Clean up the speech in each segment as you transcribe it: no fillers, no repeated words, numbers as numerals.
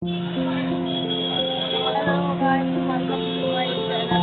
Hello guys, welcome to my channel.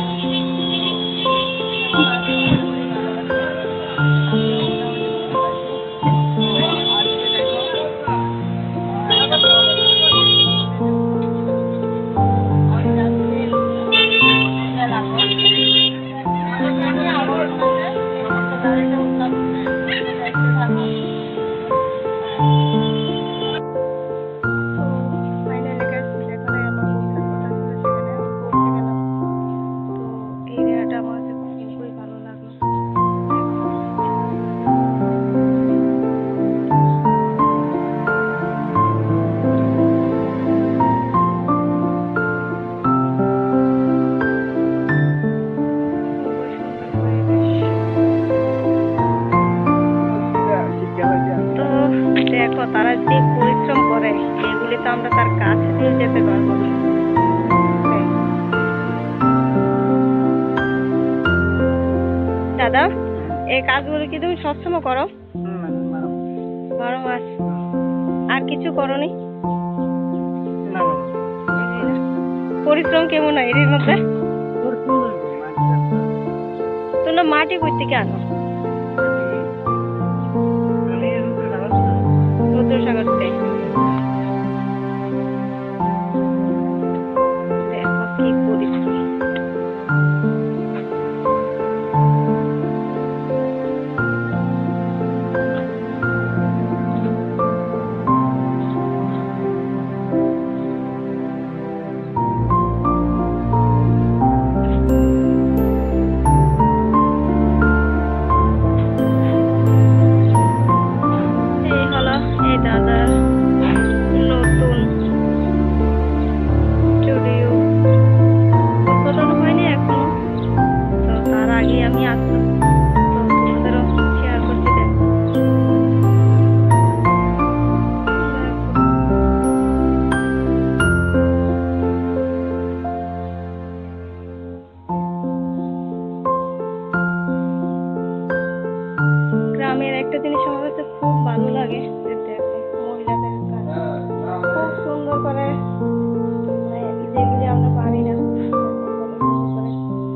দেখো তারা যে পরিশ্রম করে এগুলি তো আমরা তার কাছে দিয়ে যেতে পারবো না। দাদা, এই কাজগুলো কি তুমি সবসময় করো? 12 মাস। আর কিছু করনি? পরিশ্রম কেমন হয় এর মধ্যে? তোমরা মাটি কই থেকে আনো? রুদ্রসাগর থেকে। দেখো কি পরিশ্রম। দাদার নতুন স্টুডিও উদ্বোধন হয়নি এখনো, তো তার আগে আমি আসলাম, তো তোমাদেরও শেয়ার করছি। গ্রামের একটা জিনিস আমার কাছে খুব ভালো লাগে, মহিলাদের কাজ খুব সুন্দর করে, যেগুলি আমরা পারি না,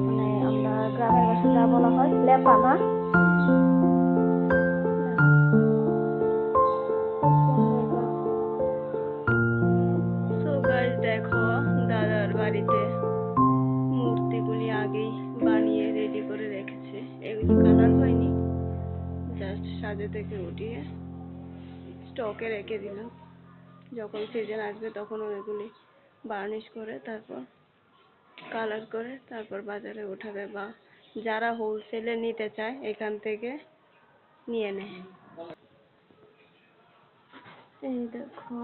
মানে আমরা গ্রামের ভাষায় যা বলা হয় লেপা না, দেখো দাদার বাড়িতে মূর্তিগুলি আগেই বানিয়ে রেডি করে রেখেছে। এগুলি কালার হয়নি, জাস্ট সাজে থেকে উঠিয়ে স্টকে রেখে দিলাম। যখন সিজন আসবে তখন ওইগুলি বার্নিশ করে তারপর কালার করে তারপর বাজারে উঠাবে, বা যারা হোলসেলে নিতে চায় এখান থেকে নিয়ে নেয়। এই দেখো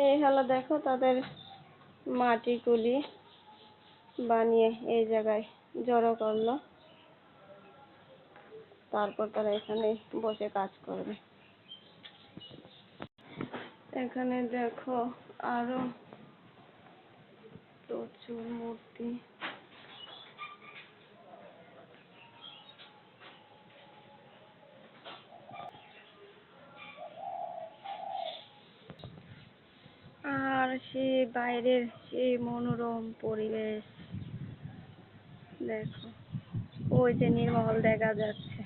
এই হলো, দেখো তাদের মাটিগুলি বানিয়ে এই জায়গায় জড়ো করলো, তারপর তারা এখানে বসে কাজ করবে। এখানে দেখো আরো প্রচুর মূর্তি। আর সে বাইরের সেই মনোরম পরিবেশ দেখো, ওই যে নীরমহল দেখা যাচ্ছে,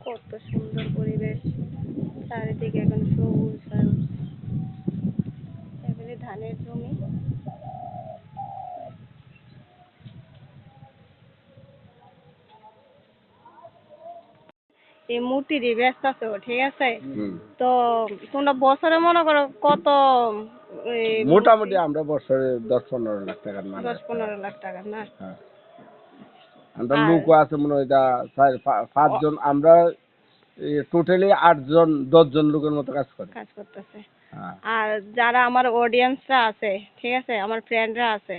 কত সুন্দর পরিবেশ, চারিদিকে এখন সবুজ হয়ে উঠছে। এগুলি ধানের জমি। এই মূর্তি দিয়ে ব্যস্ত আছো, ঠিক আছে? তো তোমরা বছরে মনে করো কত? মোটামুটি আমরা বছরে 10-15 লাখ টাকা না, 10-15 লাখ টাকা না? আমরা লোক আছে মনে হয় 5জন, আমরা টোটালি 8জন 10জন লোকের মতো কাজ করতেছে। আর যারা আমার অডিয়েন্সরা আছে, ঠিক আছে, আমার ফ্রেন্ডরা আছে,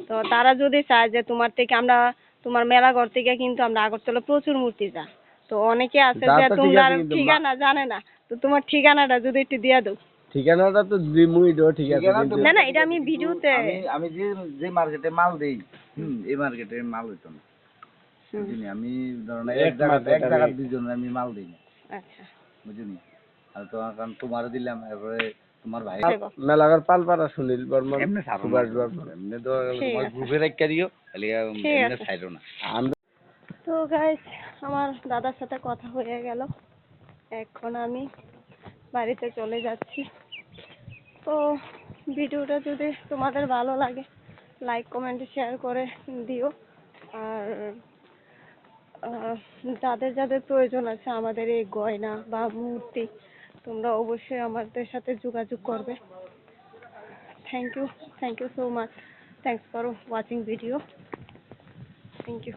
তো তারা যদি চায় যে তোমার থেকে আমরা, তোমার মেলাঘর থেকে কিন্তু আমরা আগরতলা প্রচুর মূর্তি যা, তো অনেকে আছে যে তোমরা ঠিকানা জানে না, তো তোমার ঠিকানাটা যদি একটু দিয়া দাও। ঠিকানাটা তো দিমুই দো, ঠিক আছে, ঠিকানা কিন্তু না না, এটা আমি ভিডিওতে। আমি যে যে মার্কেটে মাল দেই, এই মার্কেটে মাল হইতো না, হুম, বুঝলি? আমি ধরুন এক এক জায়গা market আমি- 2 জনের আমি মাল দিই না, আচ্ছা বুঝলি? আর তো কারণ তোমার দিলাম, এরপরে তোমার ভাই ঠিক আছে। মেলাঘর পালপাড়া সুনীল বর্মন, এমনি ছাড়ো না, সুভাষ বর্মন। এমনি তো ঠিক তোমার আছে। গ্রুপে রাখা দিও, খালি ঠিক এমনি আছে। ছাড়ো না। আমরা তো গাইস, আমার দাদার সাথে কথা হয়ে গেল, এখন আমি বাড়িতে চলে যাচ্ছি। তো ভিডিওটা যদি তোমাদের ভালো লাগে, লাইক কমেন্ট শেয়ার করে দিও। আর যাদের যাদের প্রয়োজন আছে আমাদের এই গয়না বা মূর্তি, তোমরা অবশ্যই আমাদের সাথে যোগাযোগ করবে। Thank you so much, thanks for watching video, thank you.